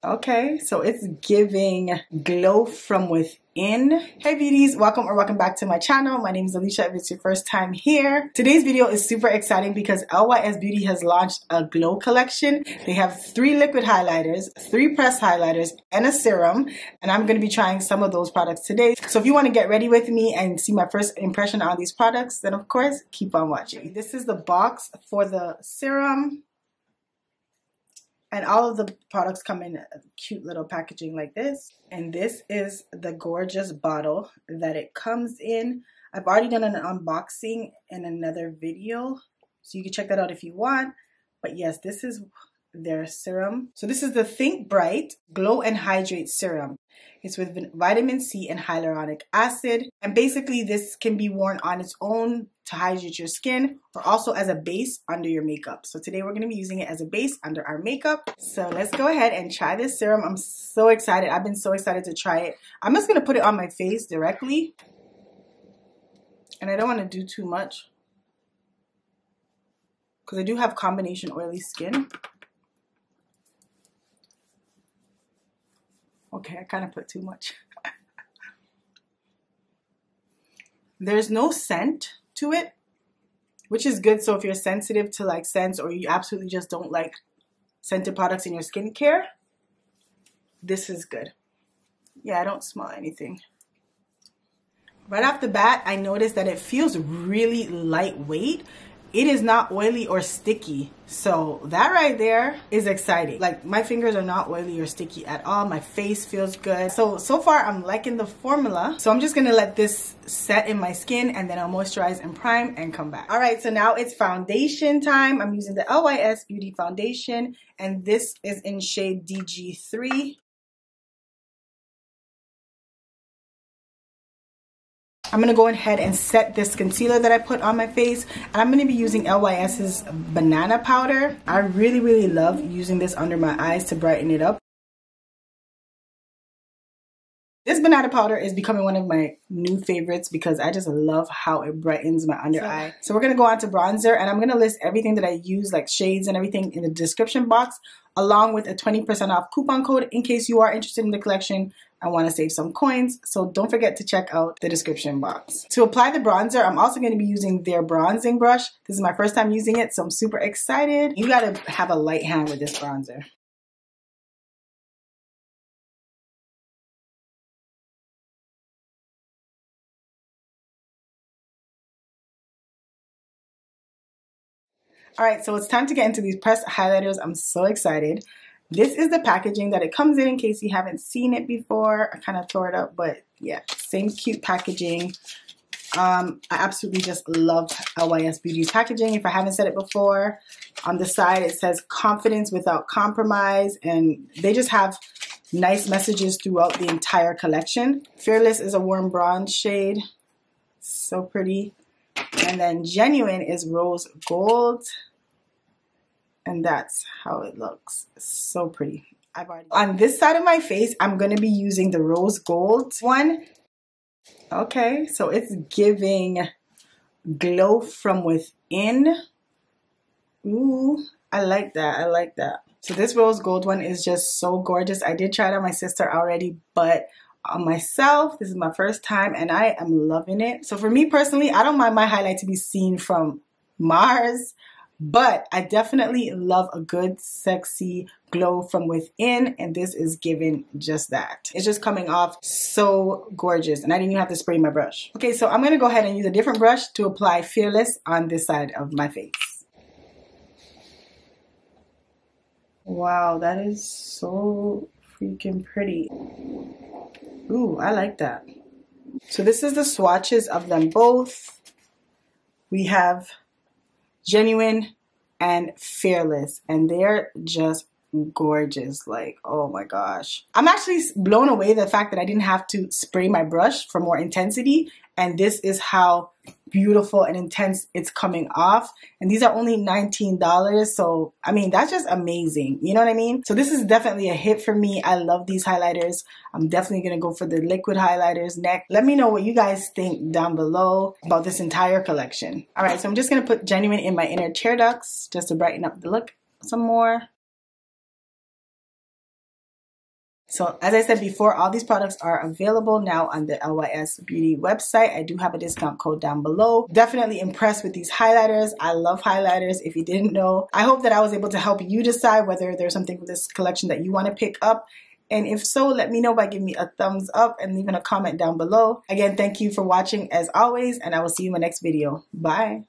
Okay, so it's giving glow from within. Hey beauties, welcome or welcome back to my channel. My name is Alicia if it's your first time here. Today's video is super exciting because Lysbeauty has launched a glow collection. They have 3 liquid highlighters, 3 pressed highlighters, and a serum. And I'm going to be trying some of those products today. So if you want to get ready with me and see my first impression on these products, then of course, keep on watching. This is the box for the serum. And all of the products come in a cute little packaging like this. And this is the gorgeous bottle that it comes in. I've already done an unboxing in another video, so you can check that out if you want. But yes, this is their serum. So this is the Think Bright Glow and Hydrate Serum. It's with vitamin C and hyaluronic acid. And basically this can be worn on its own to hydrate your skin or also as a base under your makeup. So today we're going to be using it as a base under our makeup. So let's go ahead and try this serum. I'm so excited. I've been so excited to try it. I'm just going to put it on my face directly. And I don't want to do too much because I do have combination oily skin. Okay, I kind of put too much. There's no scent to it, which is good. So if you're sensitive to like scents or you absolutely just don't like scented products in your skincare, this is good. Yeah, I don't smell anything. Right off the bat, I noticed that it feels really lightweight. It is not oily or sticky. So that right there is exciting. Like my fingers are not oily or sticky at all. My face feels good. So far I'm liking the formula. So I'm just gonna let this set in my skin and then I'll moisturize and prime and come back. All right, so now it's foundation time. I'm using the Lysbeauty foundation and this is in shade DG3. I'm going to go ahead and set this concealer that I put on my face. And I'm going to be using LYS's banana powder. I really love using this under my eyes to brighten it up. This banana powder is becoming one of my new favorites because I just love how it brightens my under eye. So we're going to go on to bronzer and I'm going to list everything that I use, like shades and everything, in the description box, along with a 20% off coupon code in case you are interested in the collection. I want to save some coins, so don't forget to check out the description box. To apply the bronzer, I'm also going to be using their bronzing brush. This is my first time using it, so I'm super excited. You got to have a light hand with this bronzer. All right, so it's time to get into these pressed highlighters. I'm so excited. This is the packaging that it comes in case you haven't seen it before. I kind of tore it up, but yeah, same cute packaging. I absolutely just love Lysbeauty's packaging. If I haven't said it before, on the side it says confidence without compromise, and they just have nice messages throughout the entire collection. Fearless is a warm bronze shade. So pretty. And then Genuine is rose gold. And that's how it looks. So pretty. On this side of my face, I'm going to be using the rose gold one. Okay, so it's giving glow from within. Ooh, I like that. I like that. So this rose gold one is just so gorgeous. I did try it on my sister already, but on myself, this is my first time and I am loving it. So for me personally, I don't mind my highlight to be seen from Mars, but I definitely love a good, sexy glow from within, and this is giving just that. It's just coming off so gorgeous, and I didn't even have to spray my brush. Okay, so I'm going to go ahead and use a different brush to apply Fearless on this side of my face. Wow, that is so freaking pretty. Ooh, I like that. So this is the swatches of them both. We have Genuine and Fearless, and they're just gorgeous. Like, oh my gosh, I'm actually blown away the fact that I didn't have to spray my brush for more intensity, and this is how beautiful and intense it's coming off. And these are only $19, so I mean that's just amazing, you know what I mean? So this is definitely a hit for me. I love these highlighters. I'm definitely gonna go for the liquid highlighters next. Let me know what you guys think down below about this entire collection. All right, so I'm just gonna put Genuine in my inner tear ducts just to brighten up the look some more. So as I said before, all these products are available now on the LYS Beauty website. I do have a discount code down below. Definitely impressed with these highlighters. I love highlighters, if you didn't know. I hope that I was able to help you decide whether there's something from this collection that you want to pick up. And if so, let me know by giving me a thumbs up and leaving a comment down below. Again, thank you for watching as always, and I will see you in my next video. Bye.